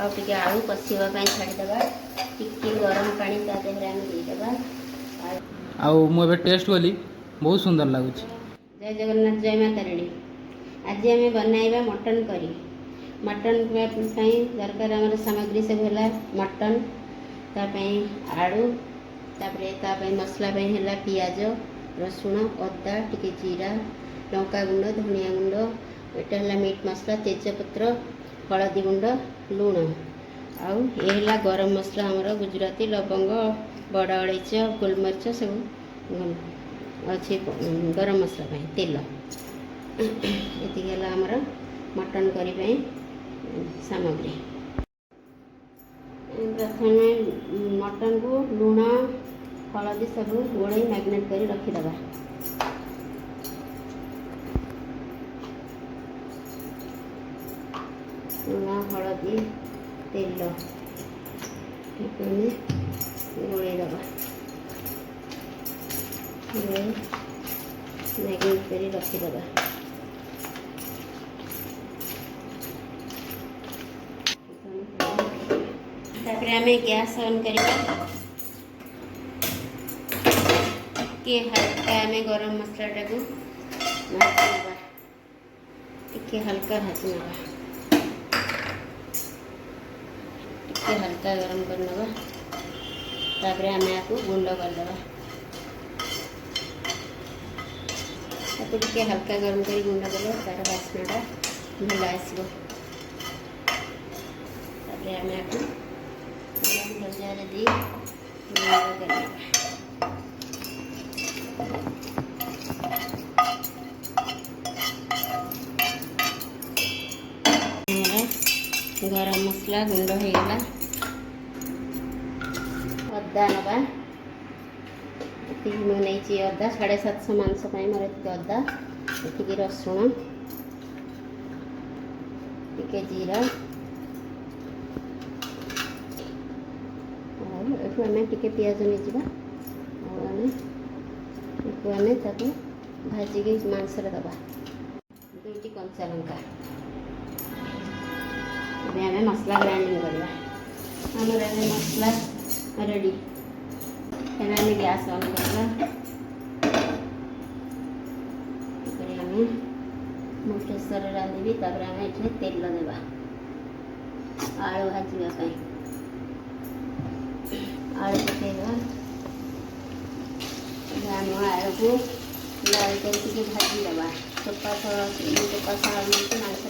टे आलू कषापी छाड़ीदे टिके गरम पानी ता देहरे आम देदेबा। मुझे टेस्ट कली बहुत सुंदर लगुच। जय जगन्नाथ जय माता रानी। आज आम बनइबा मटन करी। मटन दरकार आम सामग्री सब है मटन तापाई आलू तापर मसला है पियाज रसुण अदा टिके जीरा लंका गुंड धनिया गुंड यहाँ है मीट मसला तेजपत्र हलदी गुंड लुण आउ ये गरम मसला आमर गुजराती लवंग बड़ अलैच गोलमरीच सब अच्छे गरम मसला तेल ये आमर मटन करी सामग्री। प्रथम मटन को लुण हलदी सब गोड़े मैग्नेट कर रखीदे। लुण हलदी तेल गोड़े दबा मैग्नेट कर रखीदे। तापर आम गैस ऑन कर हल्का आम गरम मसलाटा को भाजवा टिके हल्का भाजवा टिके हल्का गरम करनवा। तापर आम आपको गुंड करदे टिके हल्का गरम कर गुंड कले तार बास्नाटा भल आसो। तापर आम आपको भजार दी गरम मसला गुंड होगा। अदा नवा नहीं अदा 750 मांस मोर अदा ये रसुण टिके जीरा आम टिके पियाज नहीं आम भाजिकी मांसरे दबा 2टी कंचा लंका आम मसला ग्राइंडिंग करवा। आमर मसला रेडी आम गैस ऑन करवा। आम मु प्रेसर रांधि तापर आम ये तेल देवा आलू भाजवाई आलू पकेगा आम आलू को लाल करके भाजीदे चोपा चोपा छाड़ मांस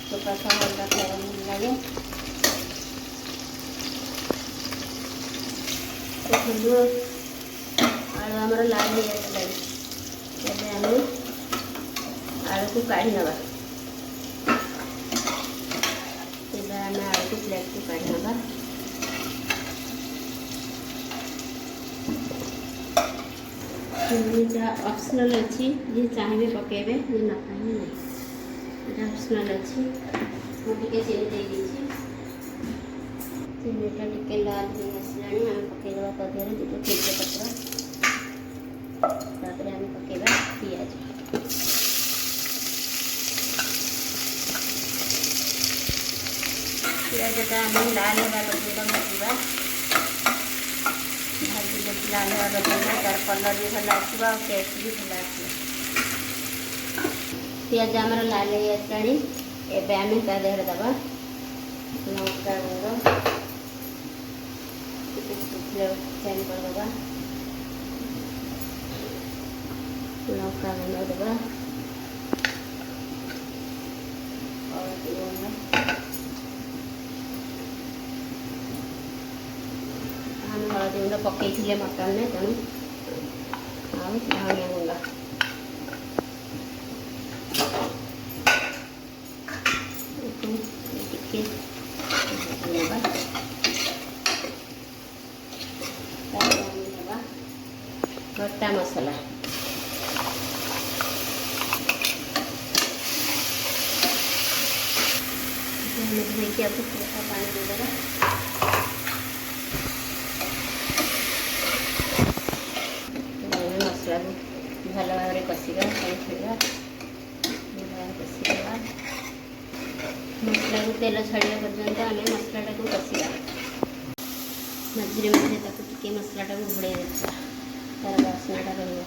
चोपा छाड़ा खाया भल लगे। आलू आमर लाल हो जाए आम आलू को काढ़ी नवा। आम आलू को प्लेट को काढ़ी नवा। चिनीटा ऑप्शनल अच्छी जी चाहिए पकेबे जी न चाहिए नहीं ऑप्शनल अच्छी मुझे चीनी दे दीजिए। चिनीटा टिके लाल हो आसला आम पकईदे तदेह दुटा तेजपत्र तापर आम पकेबा पियाज पियाजटा आम लाल होगा पर्यटन भाजवा भाजी लाल होगा पर्यटन तार कलर भी भल आसो और टेस्ट भी भल आसो। पियाज आमर लाल हो आसला एवं आम ता देहरे दबा लंका गुंड चेंज करदे लंका गुंड देवा हलदी गुंड आम हलदी गुंड पकई मटन में तेणु आ धनिया गुंड टिके गोटा मसला धोईकी आपको थोड़ा पानी देदेगा। मसला को भल भाव में कषा कषा भल भाव कषिदेवा। मसला को तेल छाड़ा पर्यंत आम मसलाटा को कषा मझे मझे टिके मसलाटा को घोड़े देखा तार बास्नाटा रहा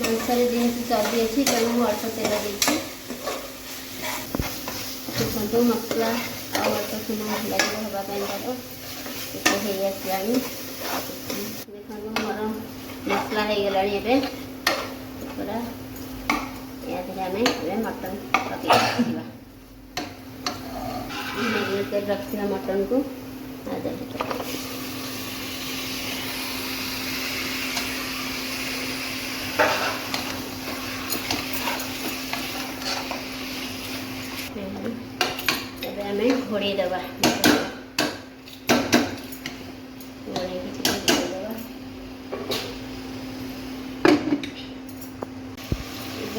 मांसरे जेहेतु चर्बी अच्छी तेणु अल्प तेल देखते देखो मसला अल्प समय लगे हाँपाई तार हो आसला देखो मोर मसला हो गला पूरा या आम मटन पकड़ मैरिनेट रखा मटन को आम घोड़े दबा घोड़े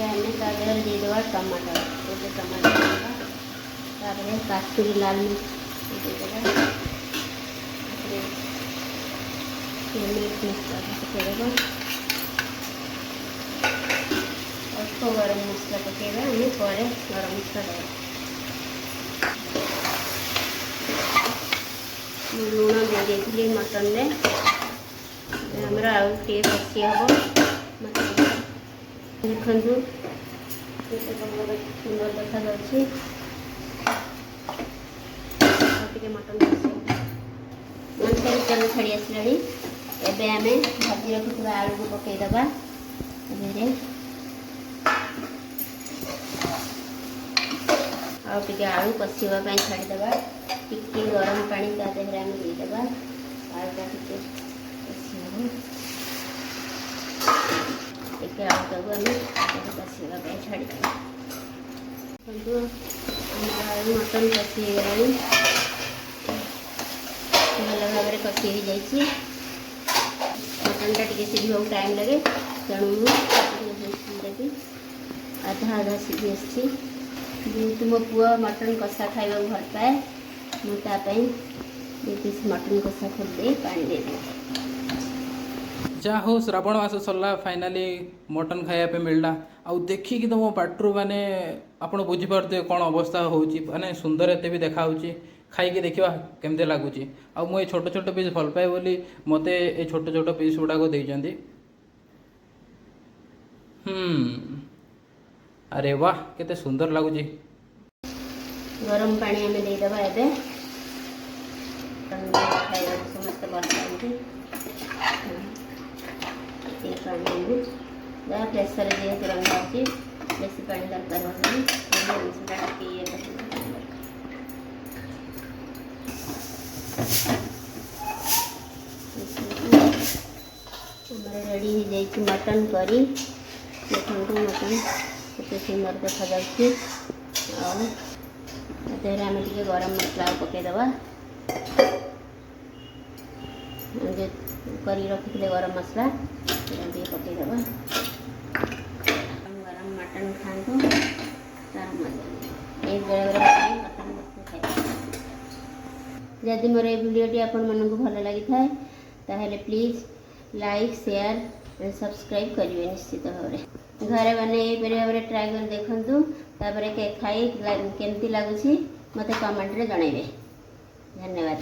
आम तादेह देदेवा टमाटर गोटे टमाटर तापर काश्मीरी लाल मिर्च देदेवा मीट मसला पकईदेवा अल्प गरम मसला पकईवा आम पर गरम मसला देवा लुण दे मटन में आमर आउ टे कषि हम देखु सुंदर देखा मटन कषि मांस तेल छाड़ी आसला एवं आम भाजी रखुवा आलू को पकईदबा आउटे आलू कषापी छाड़ीदबा टिके गरम पानी ता देहरे आम देदेबा आलूटा टिके टिके आलूटा को आम कषापी छाड़ीदेबा देखो आलू मटन कषि गला भल भाव में कषि हो जाए मटनटा टी सीझा टाइम लगे तेणु देवी आधा आधा सीझी आसी जेहेतु मो पुआ मटन कषा खाइबा भल पाए मुझे पीस मटन कषा खोल पानी दे जहाँ हो श्रावण मास सरला फाइनाली मटन खायापे मिलला आउ देखिकी तुम पाटरू माने आपण बुझीपारे कौन अवस्था होची माने सुंदर एते भी देखा होची खाइके देखा केमते लगुच आ मुझे छोट छोट पीस भल पाए बोली मते ए छोट छोट पीस गुड़ाक देइचंदी अरे वाह केते सुंदर लगुच गरम पानी आम देदेबा एबे खाइबा समस्त भल पाती पानी जहाँ प्रेसर जेहेतु रंधा अच्छी बेसी पानी दरकार होनी रेडी हो जाए मटन करी देखो मटन केते सुंदर देखा जाए आम टे गरम मसला पकईदबा कर रखी गरम मसला पकईदबा गरम मटन खाँतु तार मजा एक बेले मटन खाई जदि मोर भिडियोटी आपण मानक भल लगी था ताहले please like share and subscribe करेंगे निश्चित भाव में घरे बने भाव में ट्राए कर देखूँ तापर खाई केमती लगुच मत कमेंट रे जनइबे धन्यवाद।